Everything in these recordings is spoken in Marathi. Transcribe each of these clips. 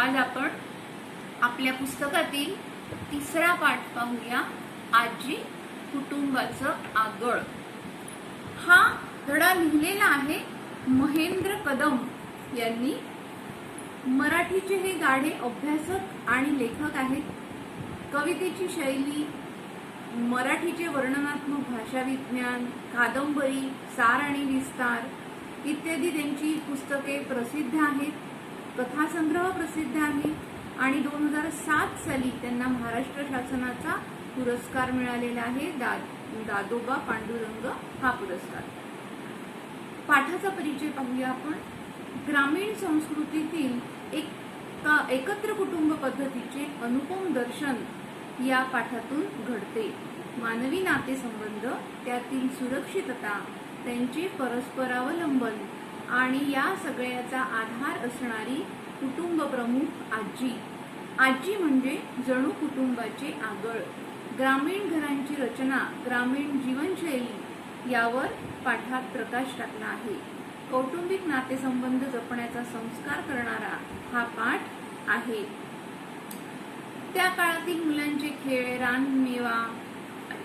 आज आपण आपल्या पुस्तकातील तिसरा पाठ पाहूया, आजी कुटुंबाचं आगळ। हा धडा लिहिलेला आहे महेंद्र कदम यांनी। मराठीचे हे गाढे अभ्यासक आणि लेखक आहेत। कवितेची शैली, मराठीचे वर्णनात्मक भाषा विज्ञान, कादंबरी, सार आणि विस्तार इत्यादी त्यांची पुस्तके प्रसिद्ध आहेत। कथासंग्रह प्रसिद्ध आहे आणि 2007 साली त्यांना महाराष्ट्र शासनाचा पुरस्कार मिळालेला आहे, दादोबा पांडुरंग हा पुरस्कार। पाठाचा परिचय पाहूया आपण। ग्रामीण संस्कृतीतील एकत्र कुटुंब पद्धतीचे अनुपम दर्शन या पाठातून घडते। मानवी नातेसंबंध, त्यातील सुरक्षितता, त्यांचे परस्परावलंबन आणि या सगळ्याचा आधार असणारी कुटुंब प्रमुख आजी। आजी म्हणजे जणू कुटुंबाचे आगळ। ग्रामीण घरांची रचना, ग्रामीण जीवनशैली यावर पाठात प्रकाश टाकला आहे। कौटुंबिक नातेसंबंध जपण्याचा संस्कार करणारा हा पाठ आहे। त्या काळातील मुलांचे खेळ, रानमेवा,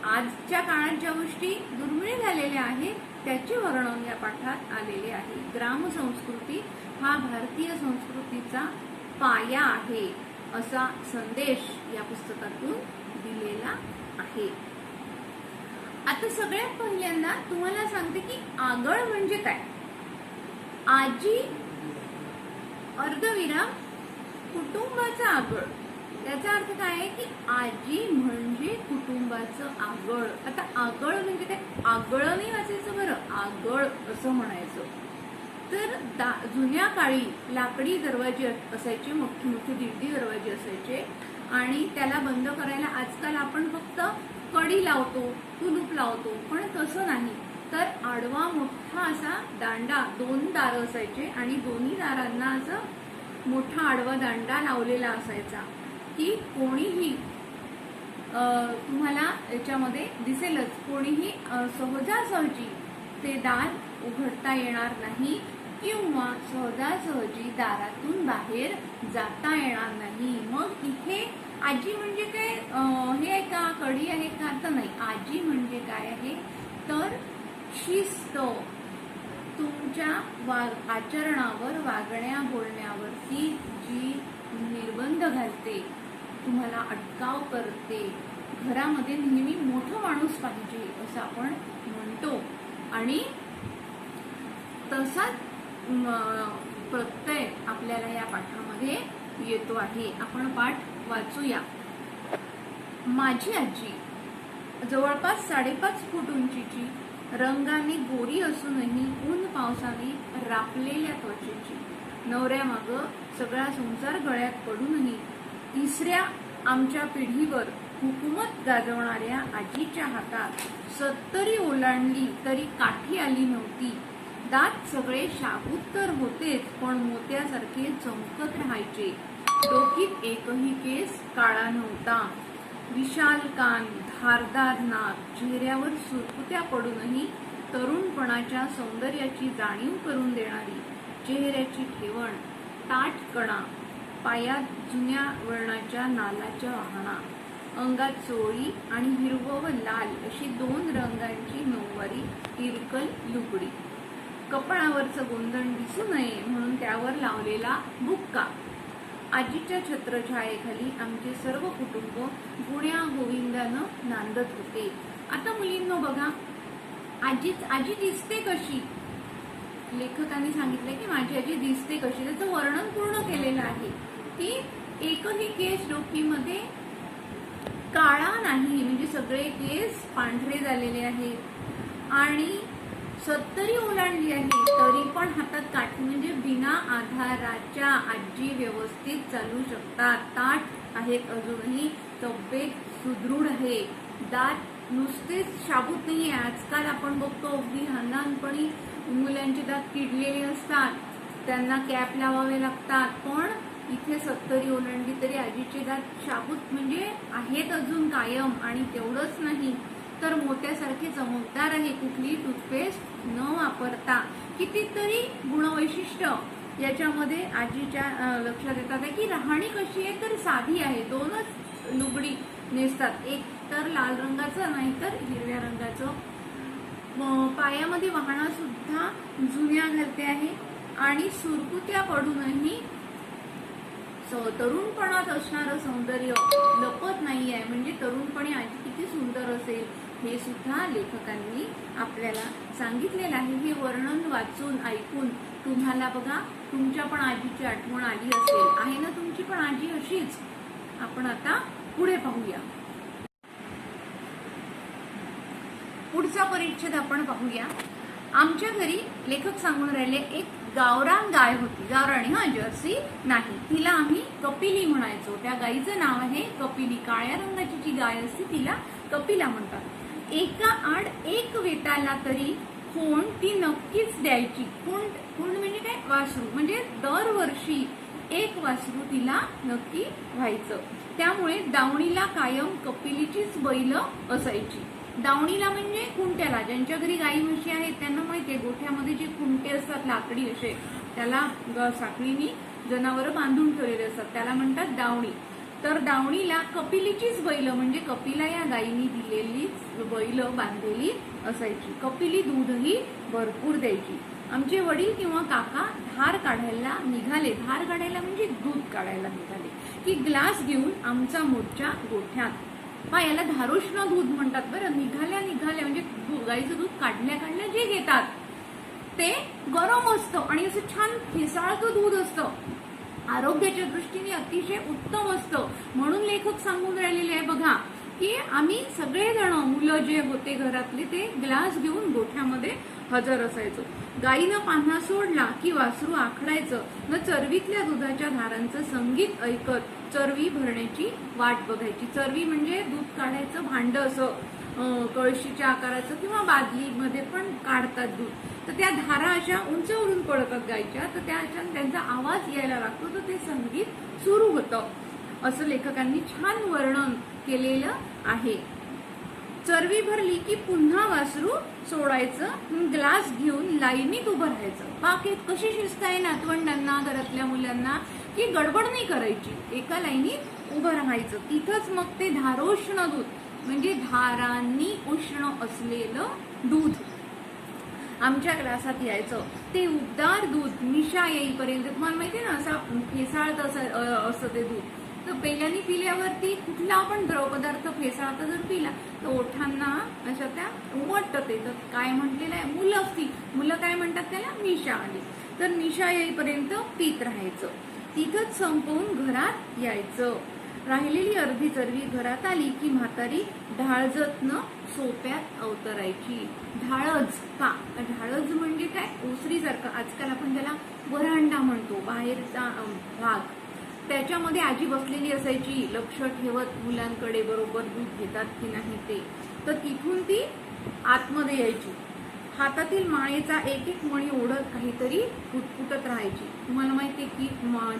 आजच्या काळात ज्या गोष्टी दुर्मिळ झालेल्या आहेत त्याचे वर्णन या पाठात आलेले आहे। ग्राम संस्कृती हा भारतीय संस्कृतीचा पाया आहे असा संदेश या पुस्तकातून दिलेला आहे। आता सगळ्यात पहिल्यांदा तुम्हाला सांगते की आगळ म्हणजे काय। आजी अर्धविराम कुटुंबाचा आगळ, त्याचा अर्थ काय आहे की आजी म्हणजे कुटुंबाचं आगळ। आता आगळ म्हणजे काय, आगळ नाही वाचायचं बरं, आगळ असं म्हणायचं। तर जुन्या काळी लाकडी दरवाजे असायचे, मोठे मोठे दीड दरवाजे असायचे आणि त्याला बंद करायला आजकाल आपण फक्त कडी लावतो, कुलूप लावतो, पण तसं नाही। तर आडवा मोठा असा दांडा, 2 दार असायचे आणि दोन्ही दारांना असं मोठा आडवा दांडा लावलेला असायचा की कोणीही तुम्हाला याच्यामध्ये दिसेलच, कोणीही सहजासहजी ते दार उघडता येणार नाही किंवा सहजासहजी दारातून बाहेर जाता येणार नाही। मग इथे आजी म्हणजे काय, हे आहे का, कडी आहे का, तर नाही। आजी म्हणजे काय आहे तर शिस्त, तुमच्या आचरणावर, वागण्या बोलण्यावरती जी निर्बंध घालते, तुम्हाला अटकाव करते। घरामध्ये नेहमी मोठं माणूस पाहिजे असं आपण म्हणतो आणि तसाच प्रत्यय आपल्याला या पाठामध्ये येतो आहे। आपण पाठ वाचूया। माझी आजी जवळपास 5.5 फूट उंचीची, रंगाने गोरी असूनही ऊन पावसाने रापलेल्या त्वचेची, नवऱ्यामागं सगळा संसार गळ्यात पडूनही तिसऱ्या आमच्या पिढीवर हुकूमत गाजवणाऱ्या आजीच्या हातात 70 ओलांडली तरी काठी आली नव्हती। दात सगळे शाबूत तर होतेच, पण मोत्यासारखे चमकत राहायचे। डोकीत एकही केस काळा नव्हता। विशाल कान, धारदार नाक, चेहऱ्यावर सुरकुत्या पडूनही तरुणपणाच्या सौंदर्याची जाणीव करून देणारी चेहऱ्याची ठेवण, ताठ कणा, पायात जुन्या वर्णाच्या नालाच्या वाहना, अंगात चोळी आणि हिरवं व लाल अशी 2 रंगांची नऊवारी इरकल लुगडी, कपाळावरचं गोंधण दिसू नये म्हणून त्यावर लावलेला बुक्का। आजीच्या छत्रछायेखाली आमचे सर्व कुटुंब गुण्या गोविंदानं नांदत होते। आता मुलींनो बघा, आजी दिसते कशी। लेखकांनी सांगितलं की माझी आजी दिसते कशी, त्याचं वर्णन पूर्ण केलेलं आहे की एकही केस डोकीमध्ये काळा नाही, म्हणजे सगळे केस पांढरे झालेले आहेत आणि 70 ओलांडली आहे तरी पण हातात काठी, म्हणजे बिना आधाराच्या आजी व्यवस्थित चालू शकतात। ताठ आहेत अजूनही, तब्येत सुदृढ आहे। दात नुसतेच शाबूत नाही आहे, आजकाल आपण बघतो अगदी लहानपणी मुलांचे दात किडलेले असतात, त्यांना कॅप लावावे लागतात, पण इथे 70 ओलांडली तरी आजीचे दात शाबूत म्हणजे आहेत अजून कायम। आणि तेवढंच नाही तर मोत्यासारखे चमकदार आहे, कुठली टूथपेस्ट न वापरता। कितीतरी गुणवैशिष्ट्य याच्यामध्ये आजीच्या लक्षात येतात आहे की राहणी कशी आहे तर साधी आहे. दोनच लुगडी नेसतात, एक तर लाल रंगाचं नाही तर हिरव्या रंगाचं. पायामध्ये वाहणं सुद्धा जुन्या घालते आहे आणि सुरकुत्या पडूनही तरुणपणात असणारं सौंदर्य लपत नाही आहे. म्हणजे तरुणपणी आजी किती सुंदर असेल हे सुद्धा लेखकांनी आपल्याला सांगितलेलं आहे. हे वर्णन वाचून ऐकून तुम्हाला बघा तुमच्या पण आजीची आठवण आली असेल. आहे ना तुमची पण आजी अशीच? आपण आता पुढे पाहूया. पुढचा परिच्छेद आपण पाहूया. आमच्या घरी लेखक सांगून राहिले एक गावरान गाय होती. गावराणी, हा जर्सी नाही. तिला आम्ही कपिली म्हणायचो. त्या गाईचं नाव आहे कपिली. काळ्या रंगाची जी गाय असते तिला कपिला म्हणतात. एका आड एक वेताला तरी खोंड ती नक्कीच द्यायची. खोंड म्हणजे काय? वासरू. म्हणजे दरवर्षी एक वासरू तिला नक्की व्हायचं. त्यामुळे दावणीला कायम कपिलीचीच बैल असायची. दावणीला म्हणजे खुंट्याला. ज्यांच्या घरी गाई म्हशी आहेत त्यांना माहितीये गोठ्यामध्ये जे खुंटे असतात लाकडी असे, त्याला साखळीनी जनावर बांधून ठेवलेले असतात, त्याला म्हणतात दावणी. तर दावणीला कपिलीचीच बैल म्हणजे कपिला या गायीनी दिलेलीच बैल बांधलेली असायची. कपिली दूधही भरपूर द्यायची. आमचे वडील किंवा काका धार काढायला निघाले. धार काढायला म्हणजे दूध काढायला निघाले की ग्लास घेऊन आमचा मोर्चा गोठ्यात. याला धारोष्ण दूध म्हणतात बरं. निघाल्या म्हणजे गाईचं दूध काढल्या जे घेतात ते गरम असतं आणि असं छान फेसाळतं दूध असतं. आरोग्याच्या दृष्टीने अतिशय उत्तम असतं. म्हणून लेखक सांगून राहिलेले आहे बघा की आम्ही सगळेजण मुलं जे होते घरातले ते ग्लास घेऊन गोठ्यामध्ये हजर असायचो. गाईनं पान्हा सोडला की वासरू आखडायचं न चरवीतल्या दुधाच्या धारांचं संगीत ऐकत चरवी भरण्याची वाट बघायची. चरवी म्हणजे दूध काढायचं भांड असं कळशीच्या आकाराचं किंवा बादलीमध्ये पण काढतात दूध. तर त्या धारा अशा उंचवरून पडतात गायच्या, तर त्यांचा आवाज यायला लागतो, तर ते संगीत सुरू होतं. असं लेखकांनी छान वर्णन केलेलं आहे. चरवी भरली की पुन्हा वासरू सोडायचं, ग्लास घेऊन लाईनीत उभं राहायचं. बाकी कशी शिस्त आहे नातवंडांना, घरातल्या मुलांना की गडबड नाही करायची, एका लाईनीत उभं राहायचं. तिथंच मग ते धारोष्ण दूध म्हणजे धारांनी उष्ण असलेलं दूध आमच्या ग्लासात यायचं. ते उबदार दूध निशा येईपर्यंत, तुम्हाला माहितीये ना असा फेसाळत असं ते दूध. तर पहिल्याने पिल्यावरती कुठला आपण द्रवपदार्थ फेसाळता जर पिला तर ओठांना अशा त्या उमटत येतं. काय म्हटलेलं आहे, मुलं असती, मुलं काय म्हणतात त्याला, निशा आली. तर निशा येईपर्यंत पीत राहायचं. तिथंच संपवून घरात यायचं. राहिलेली अर्धी चरवी घरात आली की म्हातारी ढाळजतनं सोप्यात अवतरायची. ढाळज का? ढाळज म्हणजे काय? ओसरीसारखं. आजकाल आपण त्याला वरांडा म्हणतो, बाहेरचा भाग. त्याच्यामध्ये आजी बसलेली असायची, लक्ष ठेवत मुलांकडे बरोबर दूध घेतात की नाही ते. तर तिथून ती आतमध्ये यायची. हातातील माळेचा एक एक मणी ओढत काहीतरी पुटपुटत राहायची. तुम्हाला माहितीये की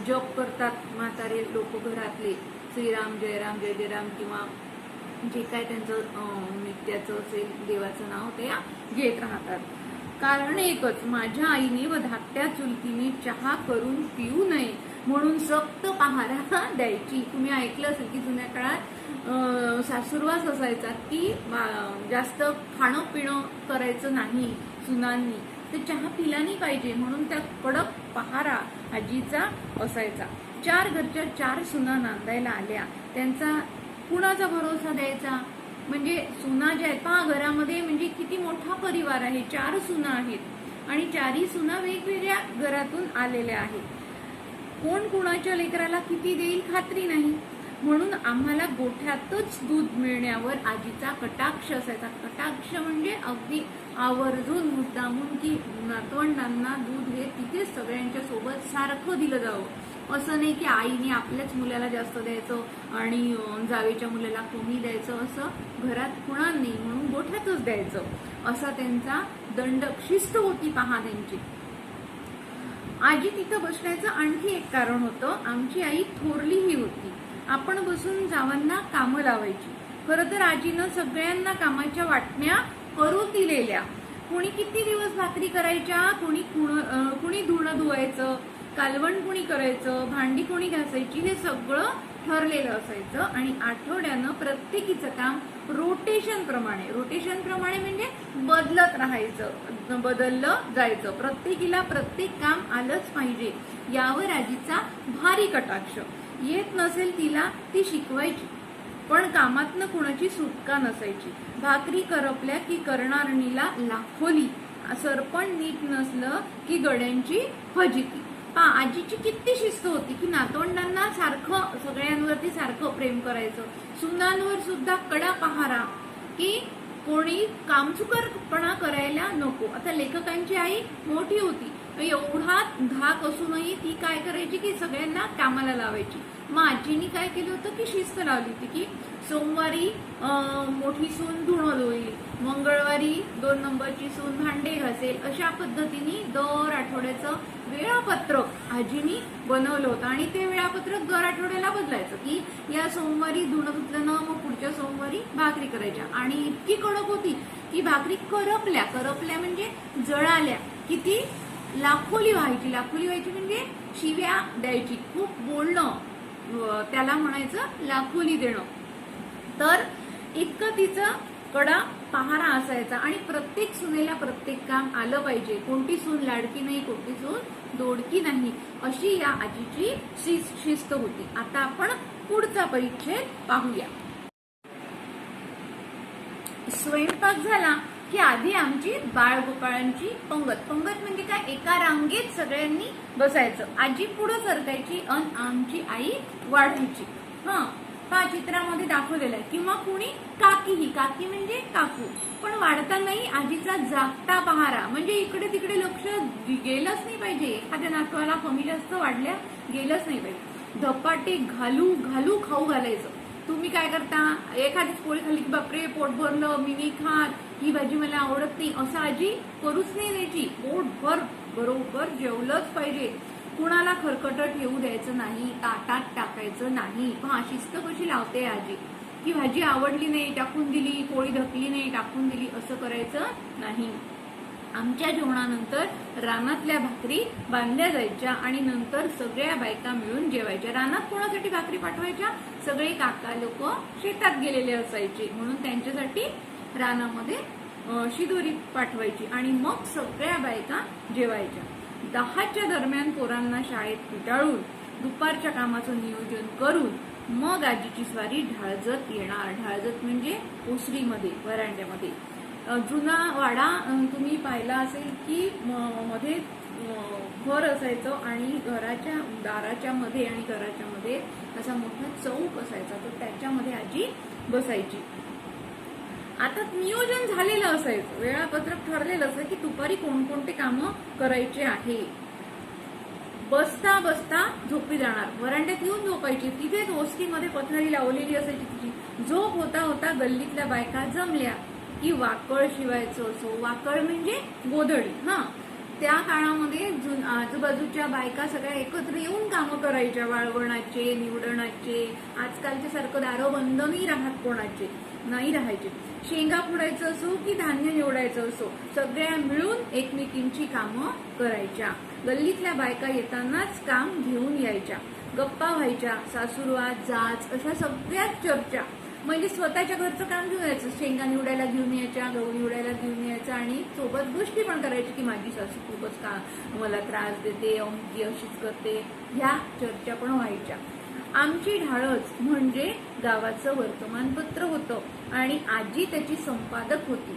जप करतात म्हातारे लोक घरातले, श्रीराम जयराम जय जयराम किंवा जे काय त्यांचं नित्याचं असेल देवाचं नाव ते घेत राहतात. कारण एकच, माझ्या आईने व धाकट्या चुलतीने चहा करून पिऊ नये म्हणून सक्त पहारा द्यायची. तुम्ही ऐकलं असेल की जुन्या काळात सासूरवास असायचा की जास्त खाणं पिणं करायचं नाही सुनांनी, तर चहा पिला नाही पाहिजे म्हणून त्या कडक पहारा आजीचा असायचा. 4 घरच्या 4 सुना नांदायला आल्या. त्यांचा कुणाचा भरोसा द्यायचा? म्हणजे सुना ज्या आहेत पहा घरामध्ये, म्हणजे किती मोठा परिवार आहे. 4 सुना आहेत आणि 4ही सुना वेगवेगळ्या घरातून आलेल्या आहेत. कोण कुणाच्या लेकराला किती देईल खात्री नाही. म्हणून आम्हाला गोठ्यातच दूध मिळण्यावर आजीचा कटाक्ष असायचा. कटाक्ष म्हणजे अगदी आवर्जून मुद्दामून की नातवंडांना दूध हे तिथेच सगळ्यांच्या सोबत सारखं दिलं जावं. असं नाही की आईने आपल्याच मुलाला जास्त द्यायचं आणि जावेच्या मुलाला कमी द्यायचं, असं घरात कुणा नाही म्हणून गोठ्यातच द्यायचं, असा त्यांचा दंडक शिस्त होती पहा त्यांची. आजी तिथं बसण्याचं आणखी एक कारण होतं. आमची आई थोरलीही होती. आपण बसून जावांना कामं लावायची. खरं तर आजीनं सगळ्यांना कामाच्या वाटण्या करून दिलेल्या. कोणी किती दिवस भाकरी करायच्या, कोणी धुणं धुवायचं, कालवण कोणी करायचं, भांडी कोणी घासायची, हे सगळं ठरलेलं असायचं. आणि आठवड्यानं प्रत्येकीचं काम रोटेशन प्रमाणे म्हणजे बदलत राहायचं, बदललं जायचं. प्रत्येकीला प्रत्येक काम आलंच पाहिजे यावर आजीचा भारी कटाक्ष. येत नसेल तिला ती शिकवायची, पण कामातनं कुणाची सुटका नसायची. भाकरी करपल्या की करणारणीला लाखोली, सरपण नीट नसलं की गड्यांची फजिती. आजीची किती शिस्त होती की नातवंडांना सारखं, सगळ्यांवरती सारखं प्रेम करायचं. सुनांवर सुद्धा कडा पहारा की कोणी कामचुकारपणा करायला नको. आता लेखकांची आई मोठी होती, एवढा धाक असूनही ती काय करायची की सगळ्यांना कामाला लावायची. मग आजीनी काय केलं होतं की शिस्त लावली होती की सोमवारी मोठी सून धुणं धुईल, मंगळवारी 2 नंबरची सून भांडे घासेल. अशा पद्धतीने दर आठवड्याचं वेळापत्रक आजीनी बनवलं होतं. आणि ते वेळापत्रक दर आठवड्याला बदलायचं की या सोमवारी धुणं धुतलं ना, मग पुढच्या सोमवारी भाकरी करायच्या. आणि इतकी कडक होती की भाकरी करपल्या म्हणजे जळाल्या किती लाखोली व्हायची म्हणजे शिव्या द्यायची, खूप बोलणं, त्याला म्हणायचं लाखोली देणं. तर इतकं तिचं कडा पहारा असायचा. आणि प्रत्येक सुनेला प्रत्येक काम आलं पाहिजे, कोणती सून लाडकी नाही, कोणती सून दोडकी नाही, अशी या आजीची शिस्त होती. आता आपण पुढचा परिच्छेद पाहूया. स्वयंपाक झाला की आधी आमची बाळगोपाळांची पंगत म्हणजे काय, एका रांगेत सगळ्यांनी बसायचं. आजी पुढे सरकायची आणि आमची आई वाढायची. चित्रामध्ये दाखवलेलं आहे. किंवा कुणी काकी म्हणजे काकू. पण वाढतानाही आजीचा जागता पहारा, म्हणजे इकडे तिकडे लक्ष गेलंच नाही पाहिजे. एखाद्या नातवाला कमी जास्त वाढल्या गेलंच नाही पाहिजे. धपाटे घालू खाऊ घालायचं. तुम्ही काय करता, एखादीच पोळी खाल्ली की बापरे पोट भरलं, मी नाही खात, ही भाजी मला आवडत नाही, असं आजी करूच नाही द्यायची. पोटभर बरोबर जेवलंच पाहिजे. कुणाला खरकटट येऊ द्यायचं नाही, ताटात टाकायचं नाही. शिस्त कशी लावते आजी की भाजी आवडली नाही टाकून दिली, पोळी ढकली नाही टाकून दिली, असं करायचं नाही. आमच्या जेवणानंतर रानातल्या भाकरी बांधल्या जायच्या आणि नंतर सगळ्या बायका मिळून जेवायच्या. रानात कोणासाठी भाकरी पाठवायच्या, सगळे काका लोक शेतात गेलेले असायचे म्हणून त्यांच्यासाठी रानामध्ये शिदोरी पाठवायची. आणि मग सगळ्या बायका जेवायच्या. 10च्या दरम्यान पोरांना शाळेत पिटाळून दुपारच्या कामाचं नियोजन करून मग आजीची स्वारी ढाळजत येणार. ढाळजत म्हणजे ओसरीमध्ये, वरांड्यामध्ये. जुना वाडा तुम्ही पाहिला असेल की मध्ये घर असायचं आणि घराच्या दाराच्या मध्ये आणि घराच्या मध्ये असा मोठा चौक असायचा, तर त्याच्यामध्ये आजी बसायची. आता नियोजन झालेलं असायचं, वेळापत्रक ठरलेलं असायचं की दुपारी कोणकोणते कामं करायचे आहे. बसता बसता झोपी जाणार, वरांड्यात येऊन झोपायची. तिथेच ओसरीमध्ये पथारी लावलेली असायची तिची. झोप होता होता गल्लीतल्या बायका जमल्या की वाकळ शिवायचं असो. वाकळ म्हणजे गोधडी. त्या काळामध्ये आजूबाजूच्या बायका सगळ्या एकत्र येऊन कामं करायच्या, वाळवणाचे, निवडणाचे. आजकालच्या सारखं दारं बंद नाही राहायचे. शेंगा फोडायचं असो की धान्य निवडायचं असो, सगळ्या मिळून एकमेकींची कामं करायच्या. गल्लीतल्या बायका येतानाच काम घेऊन यायच्या, गप्पा व्हायच्या, सासूरवाद, जाच अशा सगळ्याच चर्चा. म्हणजे स्वतःच्या घरचं काम घेऊन यायचं, शेंगा निवडायला घेऊन यायच्या, गहू निवडायला घेऊन यायचं आणि सोबत गोष्टी पण करायची की माझी सासू खूपच का मला त्रास देते, अमकी अशीच करते, ह्या चर्चा पण व्हायच्या. आमची ढाळच म्हणजे गावाचं वर्तमानपत्र होतं आणि आजी त्याची संपादक होती.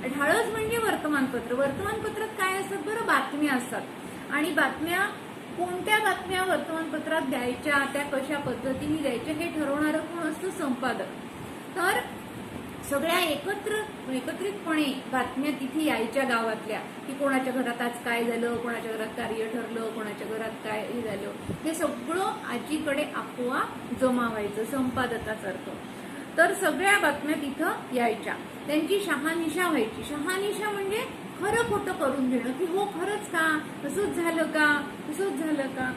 ढाळच म्हणजे वर्तमानपत्र. वर्तमानपत्रात काय असतात बरं, बातम्या असतात. आणि बातम्या, कोणत्या बातम्या वर्तमानपत्रात द्यायच्या, त्या कशा पद्धतीने द्यायच्या हे ठरवणारं कोण असतं, संपादक. तर सगळ्या एकत्रितपणे बातम्या तिथे यायच्या गावातल्या की कोणाच्या घरात आज काय झालं, कोणाच्या घरात कार्य ठरलं, कोणाच्या घरात काय हे झालं, हे सगळं आजीकडे आपोआप जमा व्हायचं संपादकासारखं. तर सगळ्या बातम्या तिथं यायच्या, त्यांची शहानिशा व्हायची. शहानिशा म्हणजे खरं खोटं करून देणं की हो खरंच का, तसंच झालं का.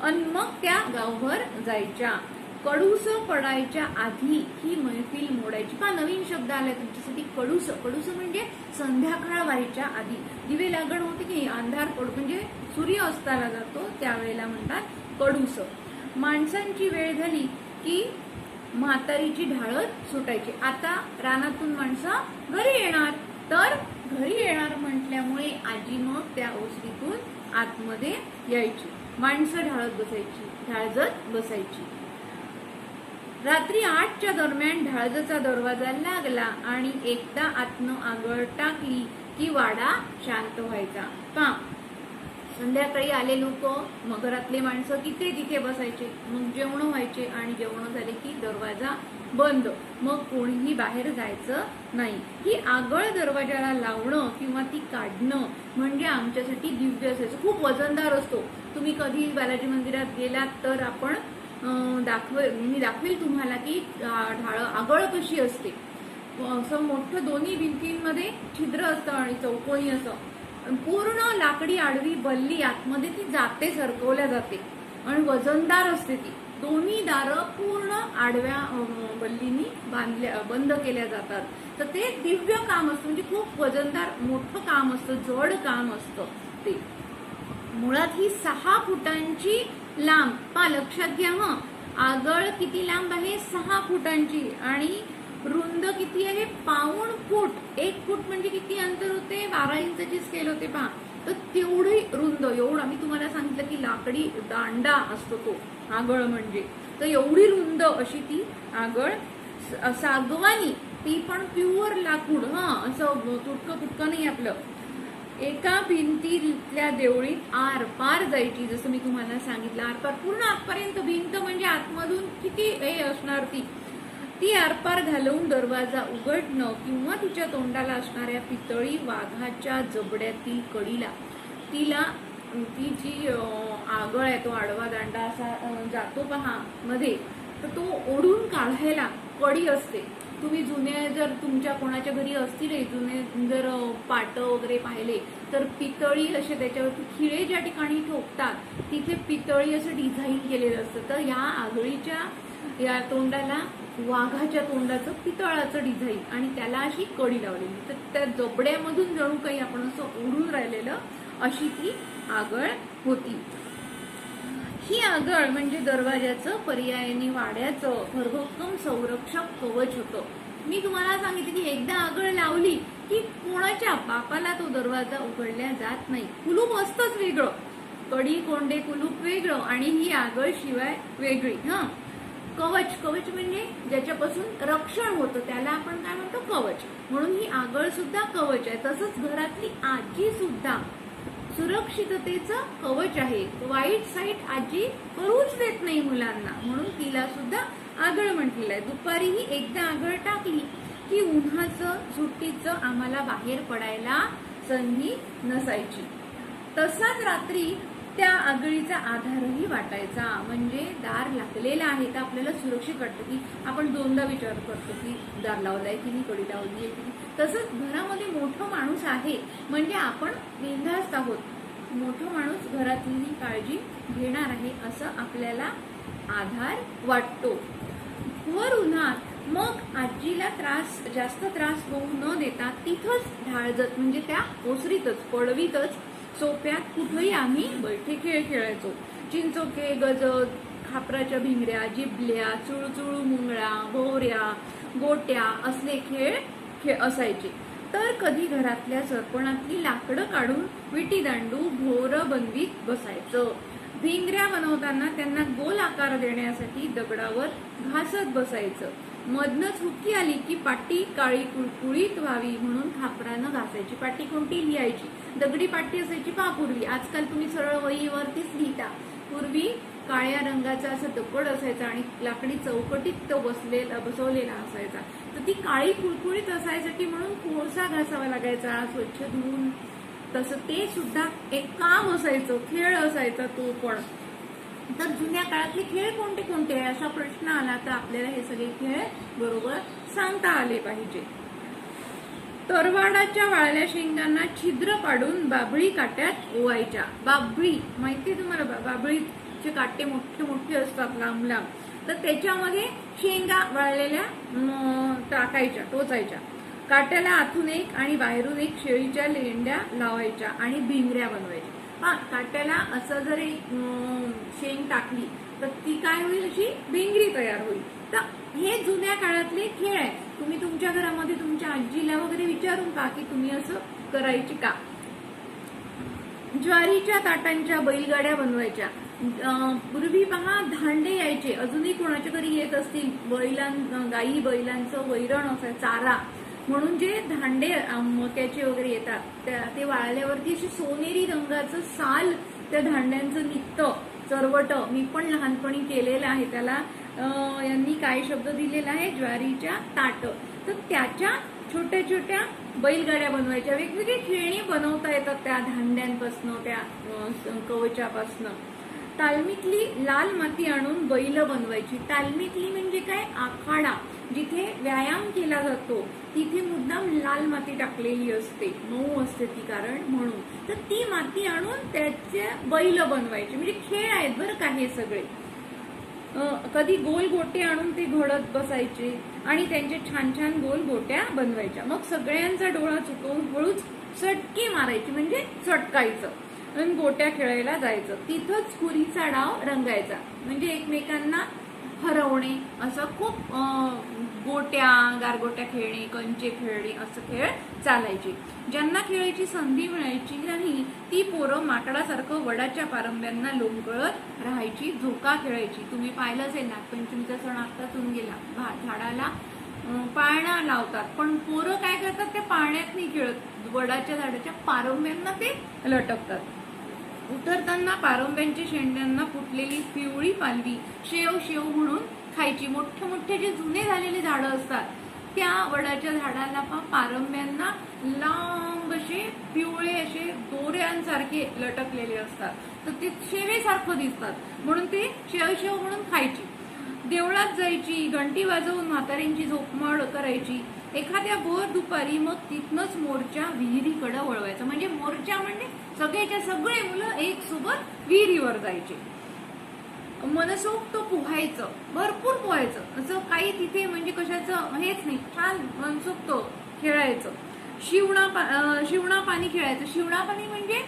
आणि मग त्या गावभर जायच्या. कडूस पडायच्या आधी ही मैफिल मोडायची. पहा नवीन शब्द आलाय तुमच्यासाठी, कडूस. कडूस म्हणजे संध्याकाळ व्हायच्या आधी. दिवे लागण होते की अंधार पड म्हणजे सूर्य अस्ताला जातो त्यावेळेला म्हणतात कडूस. माणसांची वेळ झाली की म्हातारीची ढाळत सुटायची. आता रानातून माणसं घरी येणार, तर घरी येणार म्हटल्यामुळे आजी मग त्या ओसरीतून आतमध्ये यायची. माणसं ढाळजत बसायची. रात्री 8च्या दरम्यान ढाळजचा दरवाजा लागला आणि एकदा आतनं आगळ टाकली की वाडा शांत व्हायचा. का संध्याकाळी आले लोक, मग घरातले माणसं तिथे बसायचे. मग जेवण व्हायचे आणि जेवण झाले की दरवाजा बंद. मग कोणीही बाहेर जायचं नाही. ही आगळ दरवाजाला लावणं किंवा ती काढणं म्हणजे आमच्यासाठी दिव्य असायचं. खूप वजनदार असतो. तुम्ही कधी बालाजी मंदिरात गेलात तर आपण मी दाखवेल तुम्हाला की आगळ कशी असते. असं मोठं दोन्ही भिंतींमध्ये छिद्र असतं आणि चौकोनी असं पूर्ण लाकडी आडवी बल्ली आतमध्ये ती जाते, सरकवल्या जाते आणि वजनदार असते ती. दोन्ही दारं पूर्ण आडव्या बल्लीनी बंद केल्या जातात. तर ते दिव्य काम असतं, म्हणजे खूप वजनदार मोठं काम असतं, जड काम असतं ते. मुळात ही 6 फुटांची लांब, लक्षात घ्या हं, आगळ किती लांब आहे 6 फुटांची आणि रुंद किती आहे 1.25 फूट. 1 फूट म्हणजे किती अंतर होते 12 इंचाची स्केल होते पहा. तर तेवढी रुंद, एवढा मी तुम्हाला सांगितलं की लाकडी दांडा असतो तो आगळ म्हणजे. तर एवढी रुंद अशी ती आगळ, सागवानी, ती पण प्युअर लाकूड, असं तुटकं फुटकं नाही आपलं. एका भिंतीतल्या देवळीत आरपार जायची. जसं मी तुम्हाला सांगितलं आरपार पूर्ण आतपर्यंत. भिंत म्हणजे आतमधून किती हे असणार ती आरपार घालवून दरवाजा उघडणं किंवा तिच्या तोंडाला असणाऱ्या पितळी वाघाच्या जबड्यातील कडीला, ती जी आगळ आहे तो आडवा दांडा असा जातो पहा मध्ये, तर तो ओढून काढायला कडी असते. तुम्ही जुने जर तुमच्या कोणाच्या घरी असतील जुने जर पाट वगैरे पाहिले तर पितळी असे त्याच्यावरती खिळे ज्या ठिकाणी ठोकतात तिथे पितळी असं डिझाईन केलेलं असतं. तर या आगळीच्या या तोंडाला वाघाच्या तोंडाचं पितळाचं डिझाईन आणि त्याला अशी कडी लावलेली. तर त्या जबड्यामधून जणू काही आपण असं ओढून राहिलेलं अशी ती आगळ होती. ही आगळ म्हणजे दरवाजाचं, पर्यायाने वाड्याचं भरभक्कम संरक्षक कवच होतं. मी तुम्हाला सांगितलं की एकदा आगळ लावली की कोणाच्या बापाला तो दरवाजा उघडल्या जात नाही. कुलूप असतंच वेगळं, कडी कोंडे कुलूप वेगळं आणि ही आगळ शिवाय वेगळी. कवच म्हणजे ज्याच्यापासून रक्षण होतं त्याला आपण काय म्हणतो कवच. म्हणून ही आगळ सुद्धा कवच आहे. तसंच घरातली आजी सुद्धा सुरक्षिततेचं कवच आहे. वाईट साईट आजी करूच देत नाही मुलांना, म्हणून तिला सुद्धा आगळ म्हटलेलं आहे. दुपारीही एकदा आगळ टाकली की उन्हाचं सुट्टीचं आम्हाला बाहेर पडायला संधी नसायची. तसाच रात्री त्या आगळीचा आधारही वाटायचा. म्हणजे दार लागलेलं आहे तर आपल्याला सुरक्षित वाटतं की आपण दोनदा विचार करतो की दार लावलाय की नाही, कडी लावली आहे की नाही. तसंच घरामध्ये मोठं माणूस आहे म्हणजे आपण बिनधास्त आहोत. मोठं माणूस घरातली काळजी घेणार आहे असं आपल्याला आधार वाटतो. वर उन्हात मग आजीला जास्त त्रास होऊ न देता तिथंच ढाळजत म्हणजे त्या ओसरीतच पडवीतच सोप्यात कुठेही आम्ही बैठे खेळ खेळायचो. चिंचोके, गजत, खापराच्या भिंगऱ्या, जिबल्या, चुळचुळू मुंगळा, भोवऱ्या, गोट्या असले खेळ असायचे. तर कधी घरातल्या सरपणातली लाकडं काढून विटी दांडू भोर बनवीत बसायचं. भिंगऱ्या बनवताना त्यांना गोल आकार देण्यासाठी दगडावर घासत बसायचं. मधनच हुकी आली की पाटी काळी कुळकुळीत व्हावी म्हणून खापरानं घासायची. पाटी कोणती लिहायची, दगडी पाटी असायची पहा पूर्वी. आजकाल तुम्ही सरळ वहीवरतीच लिहिता. पूर्वी काळ्या रंगाचा असं दगड असायचा आणि लाकडी चौकटीत तो बसवलेला असायचा. तर ती काळी कुळकुळीत असायसाठी म्हणून कोळसा घासावा लागायचा स्वच्छ धुवून. तसं ते सुद्धा एक काम असायचं, खेळ असायचा तो पण. तर जुन्या काळातले खेळ कोणते कोणते आहे असा प्रश्न आला तर आपल्याला हे सगळे खेळ बरोबर सांगता आले पाहिजे. तरवाडाच्या वाळल्या शेंगांना छिद्र पाडून बाभळी काट्यात ओवायच्या. बाभळी माहितीये तुम्हाला, बाभळीचे काटे मोठे मोठे असतात लांब लांब. तर त्याच्यामध्ये शेंगा वाळलेल्या टाकायच्या, टोचायच्या. काट्याला आतून एक आणि बाहेरून एक शेळीच्या लेंड्या लावायच्या आणि भिंगऱ्या बनवायच्या. काट्याला असं जर शेंग टाकली तर ती काय होईल, अशी भिंगरी तयार होईल. तर हे जुन्या काळातले खेळ आहे. तुम्ही तुमच्या घरामध्ये तुमच्या आजीला वगैरे विचारून पहा की तुम्ही असं करायचे का. ज्वारीच्या ताटांच्या बैलगाड्या बनवायच्या. पूर्वी पहा धांडे यायचे, अजूनही कोणाच्या घरी येत असतील. गाई बैलांचं वैरण असायचं, चारा म्हणून जे धांडे मक्याचे वगैरे येतात ते वाळल्यावरती अशी सोनेरी रंगाचं साल त्या धांड्यांचं निघतं, चरवट. मी पण लहानपणी केलेलं आहे. त्याला यांनी काय शब्द दिलेला आहे, ज्वारीच्या ताट. तर त्याच्या छोट्या छोट्या बैलगाड्या बनवायच्या. वेगवेगळी खेळणी बनवता येतात त्या धांड्यांपासनं, त्या कवचापासनं. तालमीतली लाल माती आणून बैल बनवायची. तालमीतली म्हणजे काय, आखाडा, जिथे व्यायाम केला जातो तिथे मुद्दाम लाल माती टाकलेली असते, मऊ असते ती कारण म्हणून. तर ती माती आणून त्याचे बैल बनवायचे. म्हणजे खेळ आहेत बरं का हे सगळे. कधी गोल गोटे आणून ते घडत बसायचे आणि त्यांचे छान छान गोल गोट्या बनवायच्या. मग सगळ्यांचा डोळा चुकवून हळूच चटकी मारायची, म्हणजे चटकायचं आणि गोट्या खेळायला जायचं. तिथंच खुरीचा डाव रंगायचा, म्हणजे एकमेकांना हरवणे. असं खूप गोट्या, गारगोट्या खेळणे, कंचे खेळणे असं खेळ चालायचे. ज्यांना खेळायची संधी मिळायची नाही ती पोरं माकडासारखं वडाच्या पारंब्यांना लोंबकळत राहायची, झोका खेळायची. तुम्ही पाहिलं असेल नागपंचमीचा सण आत्ताच होऊन गेला. झाडाला पाळणा लावतात, पण पोरं काय करतात, त्या पाळण्यात नाही खेळत, वडाच्या झाडाच्या पारंब्यांना ते लटकतात. उतरताना पारंब्यांच्या शेंड्यांना फुटलेली पिवळी पालवी शेव शेव म्हणून खायची. मोठे मोठे जे जुने झालेले झाडं असतात त्या वडाच्या झाडाला पारंब्यांना लांब असे पिवळे असे दोऱ्यांसारखे लटकलेले असतात, तर ते शेवेसारखं दिसतात म्हणून ते शेव शेव म्हणून खायची. देवळात जायची, घंटी वाजवून म्हाताऱ्यांची झोपमाळ करायची. एखाद्या भर दुपारी मग तिथनच मोर्चा विहिरीकडे वळवायचा. म्हणजे मोर्चा म्हणजे सगळेच्या सगळे मुलं एक सोबत विहिरीवर जायचे. मनसोक्त पोहायचं, भरपूर पोहायचं. असं काही तिथे म्हणजे कशाचं हेच नाही, छान मनसोक्त खेळायचं. शिवणा पाणी खेळायचं. शिवणा पाणी म्हणजे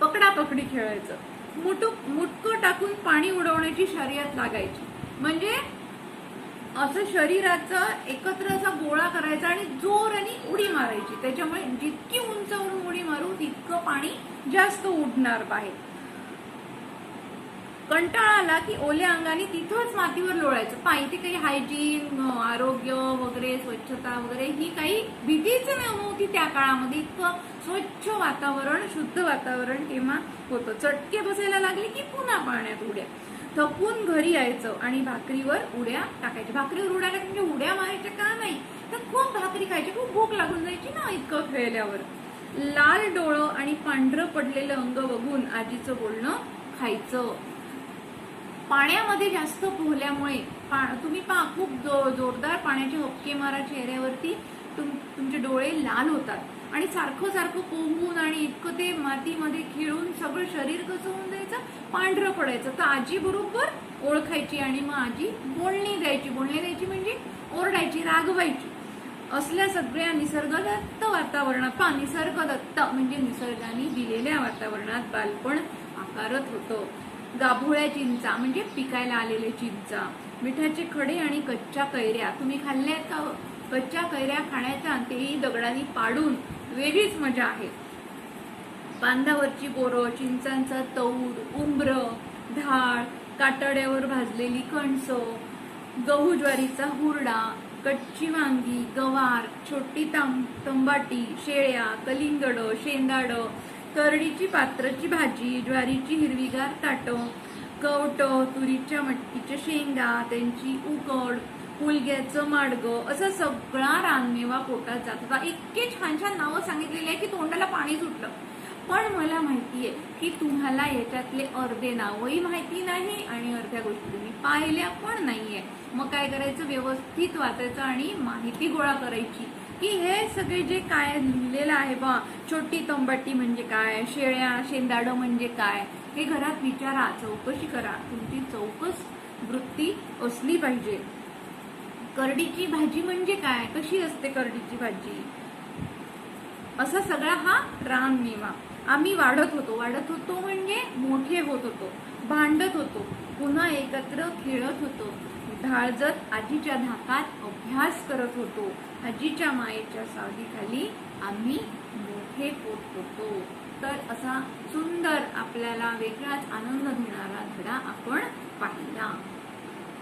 पकडापकडी खेळायचं. मुटकं टाकून पाणी उडवण्याची शर्यत लागायची. म्हणजे असं शरीराचं एकत्र असा गोळा करायचा आणि जोराने उडी मारायची. त्याच्यामुळे जितकी उंचावरून उडी मारू तितकं पाणी जास्त उडणार बाहेर. कंटाळा आला की ओल्या अंगाने तिथंच मातीवर लोळायचं. इथे काही हायजीन, आरोग्य वगैरे, स्वच्छता वगैरे ही काही भीतीच नव्हती त्या काळामध्ये. इतकं स्वच्छ वातावरण, शुद्ध वातावरण तेव्हा होतं. चटके बसायला लागले की पुन्हा पाण्यात उड्या. थकून घरी यायचं आणि भाकरीवर उड्या टाकायच्या. भाकरीवर उड्या म्हणजे उड्या मारायच्या का नाही, तर खूप भाकरी खायची, खूप भूक लागून जायची ना इतकं खेळल्यावर. लाल डोळं आणि पांढरं पडलेलं अंग बघून आजीचं बोलणं खायचं. पाण्यामध्ये जास्त पोहल्यामुळे तुम्ही पहा खूप जोरदार पाण्याचे हपके मारा चेहऱ्यावरती, तुमचे डोळे लाल होतात आणि सारखं सारखं पोहून आणि इतकं ते मातीमध्ये खेळून सगळं शरीर कसं होऊन जायचं, पांढरं पडायचं. तर आजी बरोबर ओळखायची आणि मग आजी बोलणी द्यायची. बोलणी द्यायची म्हणजे ओरडायची, रागवायची. असल्या सगळ्या निसर्गदत्त वातावरणात निसर्गदत्त म्हणजे निसर्गाने दिलेल्या वातावरणात बालपण आकारत होतं. गाभोळ्या चिंचा म्हणजे पिकायला आलेले चिंचा, मिठाचे खडे आणि कच्च्या कैऱ्या. तुम्ही खाल्ल्यात का? कच्च्या कैऱ्या खाण्याच्या तेही दगडांनी पाडून वेगळीच मजा आहे. बांधावरची बोरं, चिंचांचा तौर, उंबर, ढाळ, काटाड्यावर भाजलेली कणसं, गहू ज्वारीचा हुरडा, कच्ची वांगी, गवार, छोटी तंबाटी, शेळ्या, कलिंगड, शेंदाड, करडीची पात्राची भाजी, ज्वारीची हिरवीगार ताटं, कवट, तुरीच्या मटकीच्या शेंगा, त्यांची उकड, हुलग्याचं माडगं, असा सगळा रानमेवा पोटात जात होता. इतके छान छान नावं सांगितलेली आहे की तोंडाला पाणी सुटलं. पण मला माहितीये की तुम्हाला याच्यातले अर्धे नावही माहिती नाही आणि अर्ध्या गोष्टी तुम्ही पाहिल्या पण नाहीये. मग काय करायचं, व्यवस्थित वाचायचं आणि माहिती गोळा करायची की हे सगळे जे काय लिहिलेलं आहे बा, छोटी तंबाटी म्हणजे काय, शेळ्या शेंदाड म्हणजे काय, हे घरात विचारा, चौकशी करा. तुमची चौकस वृत्ती असली पाहिजे. करडीची भाजी म्हणजे काय, कशी असते करडीची भाजी, असा सगळा हा राममेवा. आम्ही वाढत होतो म्हणजे मोठे होत होतो, भांडत होतो, पुन्हा एकत्र खेळत होतो, ढाळजत आजीच्या धाकात अभ्यास करत होतो. आजीच्या मायेच्या सावलीखाली आम्ही मोठे होत होतो. तर असा सुंदर आपल्याला वेगळाच आनंद देणारा धडा आपण पाहिला.